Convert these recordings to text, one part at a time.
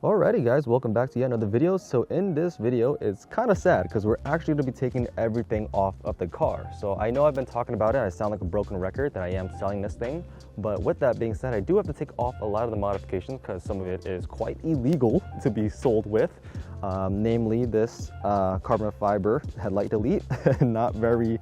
Alrighty guys, welcome back to yet another video. So in this video, it's kind of sad because we're actually going to be taking everything off of the car. So I know I've been talking about it, I sound like a broken record that I am selling this thing. But with that being said, I do have to take off a lot of the modifications because some of it is quite illegal to be sold with. Namely this carbon fiber headlight delete, not very,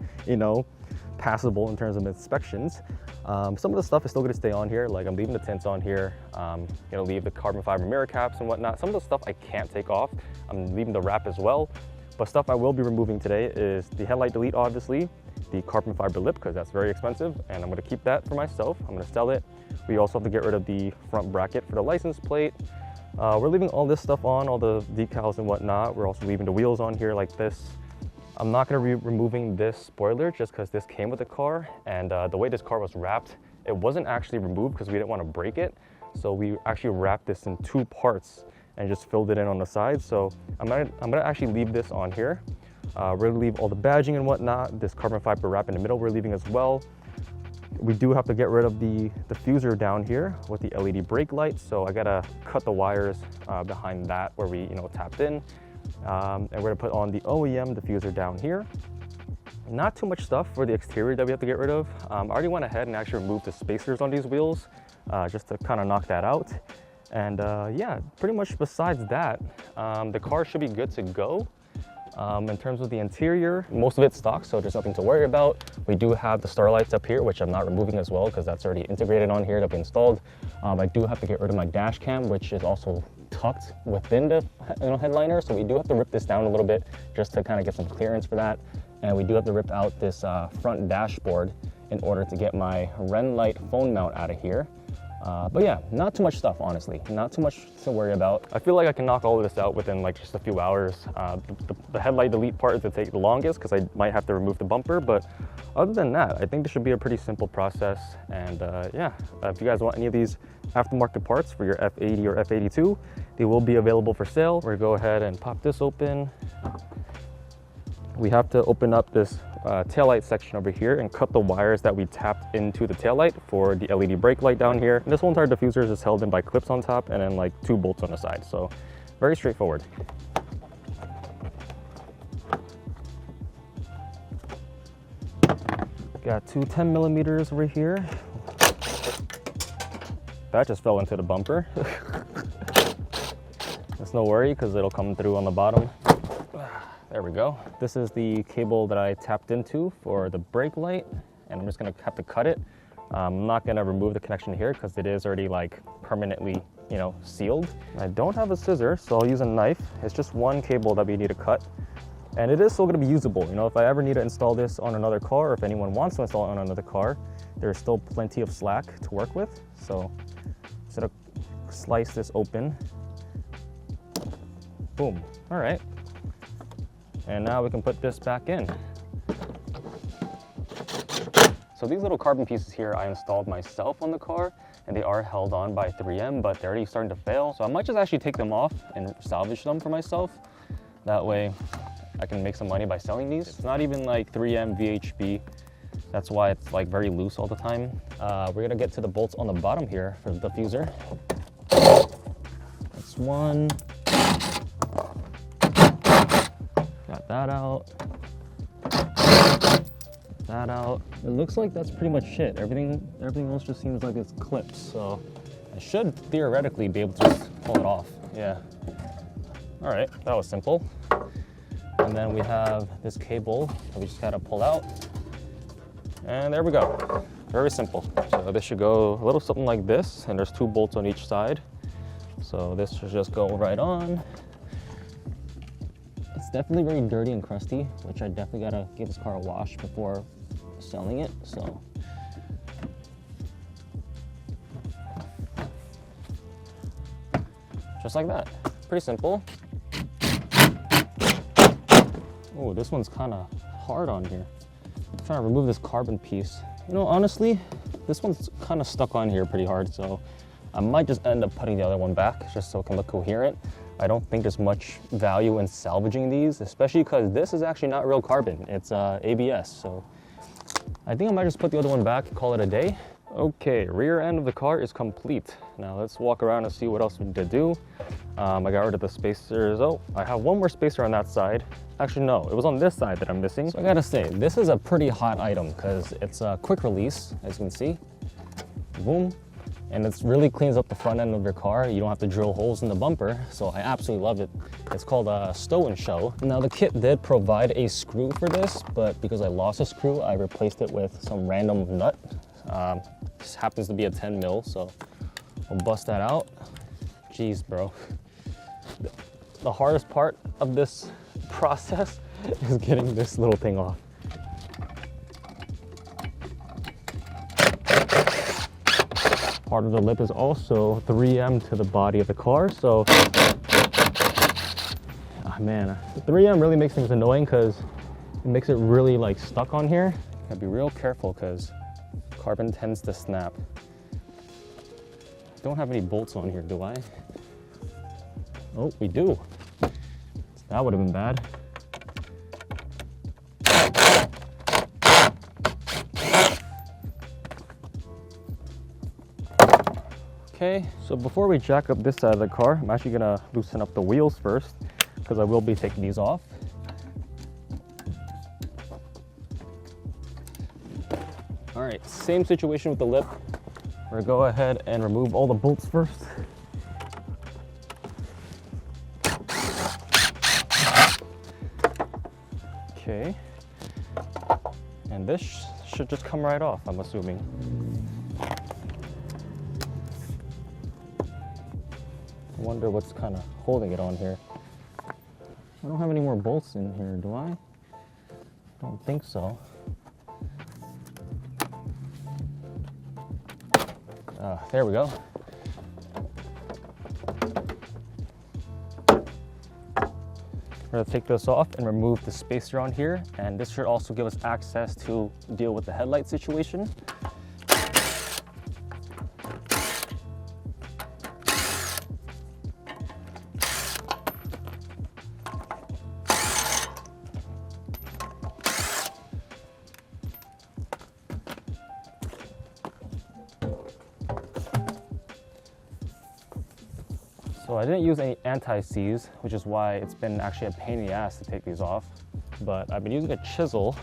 passable in terms of inspections. Some of the stuff is still going to stay on here, like I'm leaving the tints on here, gonna leave the carbon fiber mirror caps and whatnot. Some of the stuff I can't take off, I'm leaving the wrap as well, but stuff I will be removing today is the headlight delete, obviously, the carbon fiber lip because that's very expensive and I'm going to keep that for myself. I'm going to sell it. We also have to get rid of the front bracket for the license plate. We're leaving all this stuff on, all the decals and whatnot. We're also leaving the wheels on here like this. I'm not going to be removing this spoiler just because this came with the car, and the way this car was wrapped, it wasn't actually removed because we didn't want to break it. So we actually wrapped this in two parts and just filled it in on the side. So I'm gonna actually leave this on here. We're going to leave all the badging and whatnot. This carbon fiber wrap in the middle we're leaving as well. We do have to get rid of the diffuser down here with the LED brake light. So I gotta cut the wires behind that where we tapped in. And we're gonna put on the OEM diffuser down here. Not too much stuff for the exterior that we have to get rid of. I already went ahead and actually removed the spacers on these wheels just to kind of knock that out. And yeah, pretty much besides that, the car should be good to go. In terms of the interior, most of it's stock, so there's nothing to worry about. We do have the starlights up here, which I'm not removing as well because that's already integrated on here that we installed. I do have to get rid of my dash cam, which is also tucked within the headliner, so we do have to rip this down a little bit just to kind of get some clearance for that. And we do have to rip out this front dashboard in order to get my Ren light phone mount out of here. But yeah, not too much stuff, honestly. Not too much to worry about. I feel like I can knock all of this out within like just a few hours. The headlight delete part is to take the longest because I might have to remove the bumper. But other than that, I think this should be a pretty simple process. And yeah, if you guys want any of these aftermarket parts for your F80 or F82, they will be available for sale. We're gonna go ahead and pop this open. We have to open up this taillight section over here and cut the wires that we tapped into the taillight for the LED brake light down here. And this whole entire diffuser is just held in by clips on top and then like 2 bolts on the side. So very straightforward. Got 2 10mm over here. That just fell into the bumper. That's no worry because it'll come through on the bottom. There we go. This is the cable that I tapped into for the brake light, and I'm just gonna have to cut it. I'm not gonna remove the connection here because it is already like permanently, sealed. I don't have a scissor, so I'll use a knife. It's just one cable that we need to cut, and it is still gonna be usable. If I ever need to install this on another car, or if anyone wants to install it on another car, there's still plenty of slack to work with. So instead of slice this open, boom. All right. And now we can put this back in. So these little carbon pieces here I installed myself on the car, and they are held on by 3M, but they're already starting to fail. So I might just actually take them off and salvage them for myself. That way I can make some money by selling these. It's not even like 3M VHB. That's why it's like very loose all the time. We're gonna get to the bolts on the bottom here for the diffuser. That's one. Got that out. That out. It looks like that's pretty much it. Everything else just seems like it's clips. So I should theoretically be able to just pull it off. Yeah. All right, that was simple. And then we have this cable that we just gotta pull out. And there we go. Very simple. So this should go a little something like this, and there's 2 bolts on each side. So this should just go right on. It's definitely very dirty and crusty, which I definitely gotta give this car a wash before selling it, so. Just like that, pretty simple. Oh, this one's kinda hard on here. I'm trying to remove this carbon piece. Honestly, this one's kinda stuck on here pretty hard, so I might just end up putting the other one back just so it can look coherent. I don't think there's much value in salvaging these, especially because this is actually not real carbon. It's ABS, so I think I might just put the other one back and call it a day. Okay, rear end of the car is complete. Now let's walk around and see what else we need to do. I got rid of the spacers. Oh, I have one more spacer on that side. Actually, no, it was on this side that I'm missing. So I gotta say, this is a pretty hot item because it's a quick release, as you can see. Boom. And it really cleans up the front end of your car. You don't have to drill holes in the bumper, so I absolutely love it. It's called a stow and show. Now the kit did provide a screw for this, but because I lost a screw, I replaced it with some random nut. This happens to be a 10 mil, so we'll bust that out. Jeez, bro. The hardest part of this process is getting this little thing off. Part of the lip is also 3M to the body of the car, so man, the 3M really makes things annoying because it makes it really like stuck on here. Gotta be real careful because carbon tends to snap. Don't have any bolts on here, do I? Oh, we do. That would have been bad. Okay, so before we jack up this side of the car, I'm actually gonna loosen up the wheels first because I will be taking these off. All right, same situation with the lip. We're gonna go ahead and remove all the bolts first. Okay, and this should just come right off, I'm assuming. I wonder what's kind of holding it on here. I don't have any more bolts in here, do I? Don't think so. There we go. We're gonna take this off and remove the spacer on here, and this should also give us access to deal with the headlight situation. So I didn't use any anti-seize, which is why it's been actually a pain in the ass to take these off. But I've been using a chisel,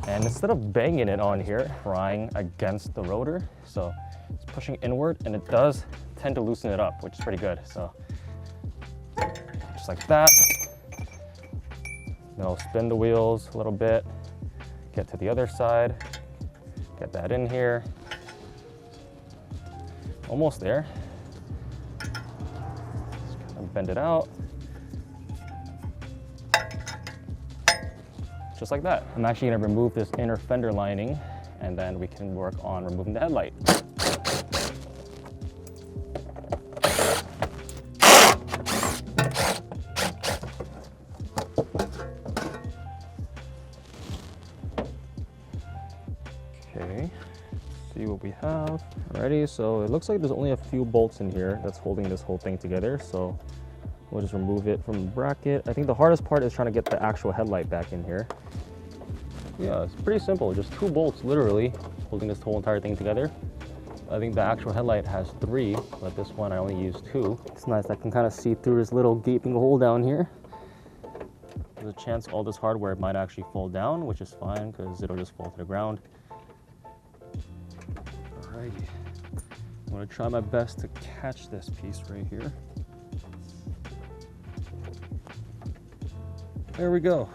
and instead of banging it on here, prying against the rotor, so it's pushing inward, and it does tend to loosen it up, which is pretty good. So just like that. Then I'll spin the wheels a little bit, get to the other side, get that in here. Almost there. Bend it out. Just like that. I'm actually gonna remove this inner fender lining, and then we can work on removing the headlight. Okay, see what we have. Alrighty, so it looks like there's only a few bolts in here that's holding this whole thing together, so we'll just remove it from the bracket. I think the hardest part is trying to get the actual headlight back in here. Yeah, it's pretty simple, just 2 bolts literally holding this whole entire thing together. I think the actual headlight has 3, but this one I only used 2. It's nice, I can kind of see through this little gaping hole down here. There's a chance all this hardware might actually fall down, which is fine because it'll just fall to the ground. Alrighty, I'm gonna try my best to catch this piece right here. There we go.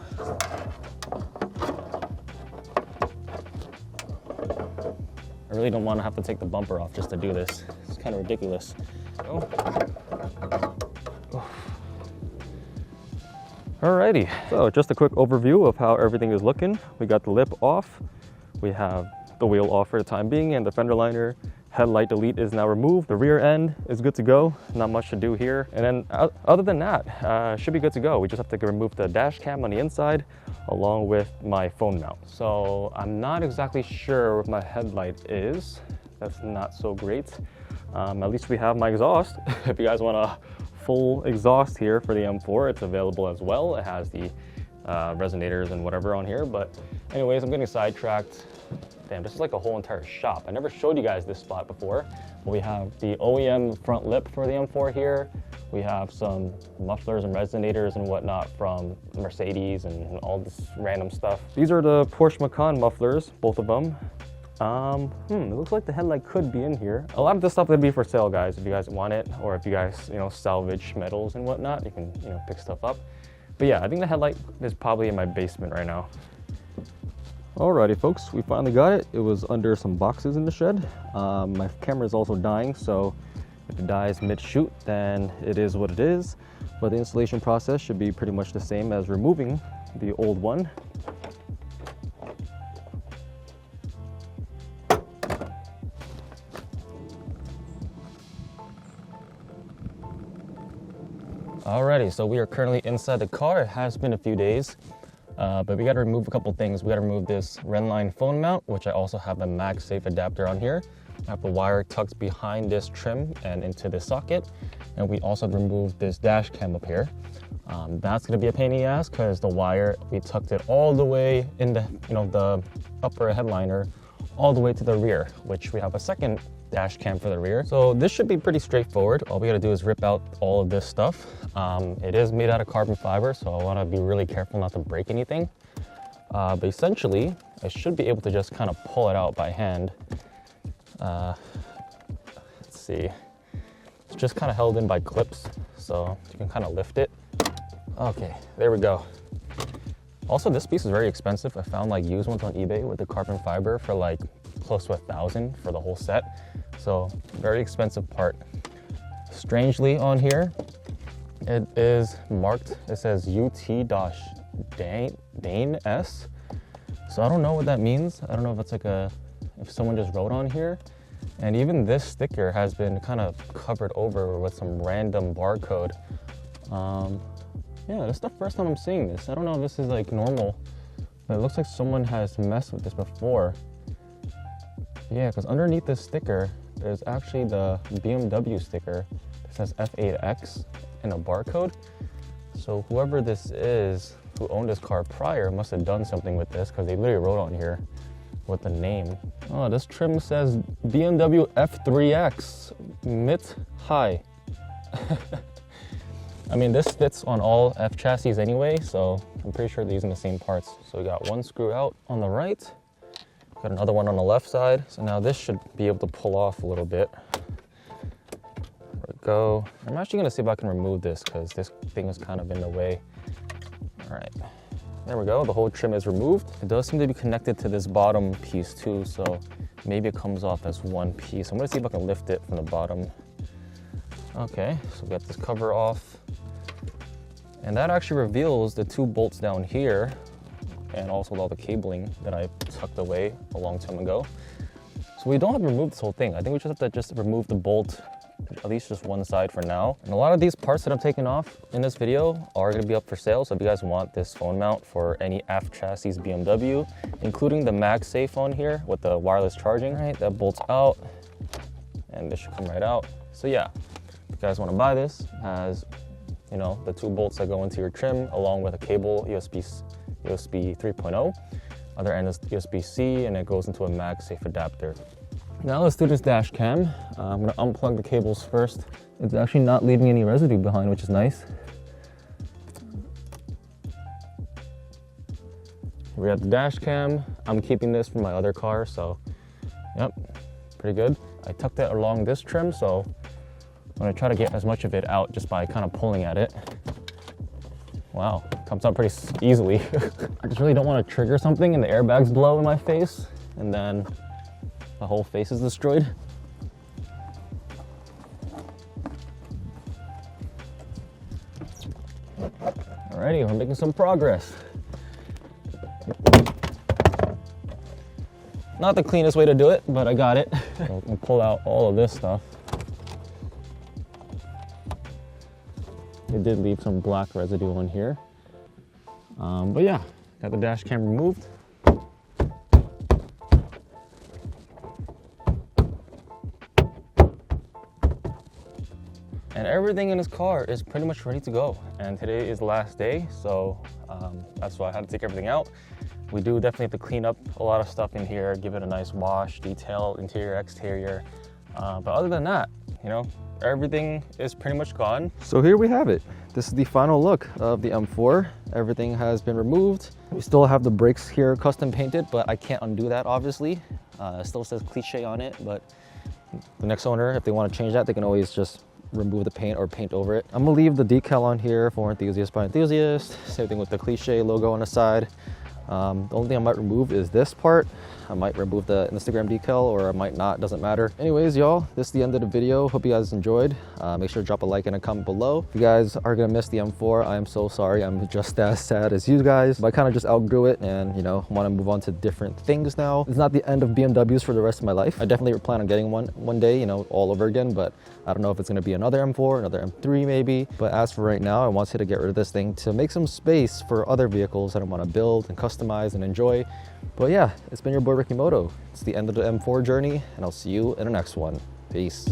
I really don't want to have to take the bumper off just to do this. It's kind of ridiculous. Oh. Alrighty, so just a quick overview of how everything is looking. We got the lip off. We have the wheel off for the time being, and the fender liner headlight delete is now removed. The rear end is good to go. Not much to do here. And then other than that, should be good to go. We just have to remove the dash cam on the inside along with my phone mount. So I'm not exactly sure where my headlight is. That's not so great. At least we have my exhaust. If you guys want a full exhaust here for the M4, it's available as well. It has the resonators and whatever on here. But anyways, I'm getting sidetracked. Damn, this is like a whole entire shop. I never showed you guys this spot before. But we have the OEM front lip for the M4 here. We have some mufflers and resonators and whatnot from Mercedes and all this random stuff. These are the Porsche Macan mufflers, both of them. It looks like the headlight could be in here. A lot of this stuff would be for sale, guys, if you guys want it, or if you guys, salvage metals and whatnot, you can, pick stuff up. But yeah, I think the headlight is probably in my basement right now. Alrighty, folks, we finally got it. It was under some boxes in the shed. My camera is also dying, so if it dies mid-shoot, then it is what it is. But the installation process should be pretty much the same as removing the old one. Alrighty, so we are currently inside the car. It has been a few days, but we got to remove a couple things. We got to remove this Redline phone mount, which I also have a MagSafe adapter on here. I have the wire tucked behind this trim and into this socket, and we also removed this dash cam up here. That's going to be a pain in the ass because the wire, we tucked it all the way in the, the upper headliner, all the way to the rear, which we have a second dash cam for the rear. So this should be pretty straightforward. All we gotta do is rip out all of this stuff. It is made out of carbon fiber, so I wanna be really careful not to break anything. But essentially, I should be able to just kind of pull it out by hand. Let's see. It's just kind of held in by clips, so you can kind of lift it. Okay, there we go. Also, this piece is very expensive. I found like used ones on eBay with the carbon fiber for like close to $1,000 for the whole set. So very expensive part. Strangely on here, it is marked, it says UT-Dane-S. So I don't know what that means. I don't know if it's like if someone just wrote on here. And even this sticker has been kind of covered over with some random barcode. Yeah, this is the first time I'm seeing this. I don't know if this is like normal, but it looks like someone has messed with this before. Yeah, because underneath this sticker, there's actually the BMW sticker that says F8X and a barcode. So whoever this is, who owned this car prior, must have done something with this because they literally wrote on here with the name. Oh, this trim says BMW F3X Mit High. I mean, this fits on all F chassis anyway, so I'm pretty sure they're using the same parts. So we got one screw out on the right. Got another one on the left side. So now this should be able to pull off a little bit. There we go. I'm actually gonna see if I can remove this because this thing is kind of in the way. All right, there we go. The whole trim is removed. It does seem to be connected to this bottom piece too, so maybe it comes off as one piece. I'm gonna see if I can lift it from the bottom. Okay, so we got this cover off. And that actually reveals the two bolts down here and also all the cabling that I tucked away a long time ago. So we don't have to remove this whole thing. I think we just have to just remove the bolt, at least just one side for now. And a lot of these parts that I'm taking off in this video are gonna be up for sale. So if you guys want this phone mount for any F chassis BMW, including the MagSafe on here with the wireless charging, right? That bolts out and this should come right out. So yeah, if you guys wanna buy this, it has, the two bolts that go into your trim along with a cable, USB 3.0. Other end is USB-C and it goes into a MagSafe adapter. Now let's do this dash cam. I'm gonna unplug the cables first. It's actually not leaving any residue behind, which is nice. We have the dash cam. I'm keeping this for my other car, so yep, pretty good. I tucked it along this trim, so I'm gonna try to get as much of it out just by kind of pulling at it. Wow, comes out pretty easily. I just really don't want to trigger something and the airbags blow in my face and then the whole face is destroyed. Alrighty, we're making some progress. Not the cleanest way to do it, but I got it. So we'll pull out all of this stuff. It did leave some black residue on here. But yeah, got the dash cam removed. And everything in this car is pretty much ready to go. And today is the last day, so that's why I had to take everything out. We do definitely have to clean up a lot of stuff in here, give it a nice wash, detail, interior, exterior. But other than that, you know, everything is pretty much gone. So here we have it. This is the final look of the M4. Everything has been removed. We still have the brakes here custom painted, but I can't undo that, obviously. It still says Cliche on it, but the next owner, if they want to change that, they can always just remove the paint or paint over it. I'm gonna leave the decal on here for enthusiast by enthusiast. Same thing with the Cliche logo on the side. The only thing I might remove is this part. I might remove the Instagram decal, or I might not, doesn't matter. Anyways, y'all, this is the end of the video. Hope you guys enjoyed. Make sure to drop a like and a comment below. If you guys are gonna miss the M4, I am so sorry. I'm just as sad as you guys. But I kind of just outgrew it and, you know, want to move on to different things now. It's not the end of BMWs for the rest of my life. I definitely plan on getting one day, you know, all over again, but I don't know if it's gonna be another M4, another M3 maybe. But as for right now, I wanted to get rid of this thing to make some space for other vehicles that I want to build and customize and enjoy. But yeah, it's been your boy RickyMoto. It's the end of the M4 journey, and I'll see you in the next one. Peace.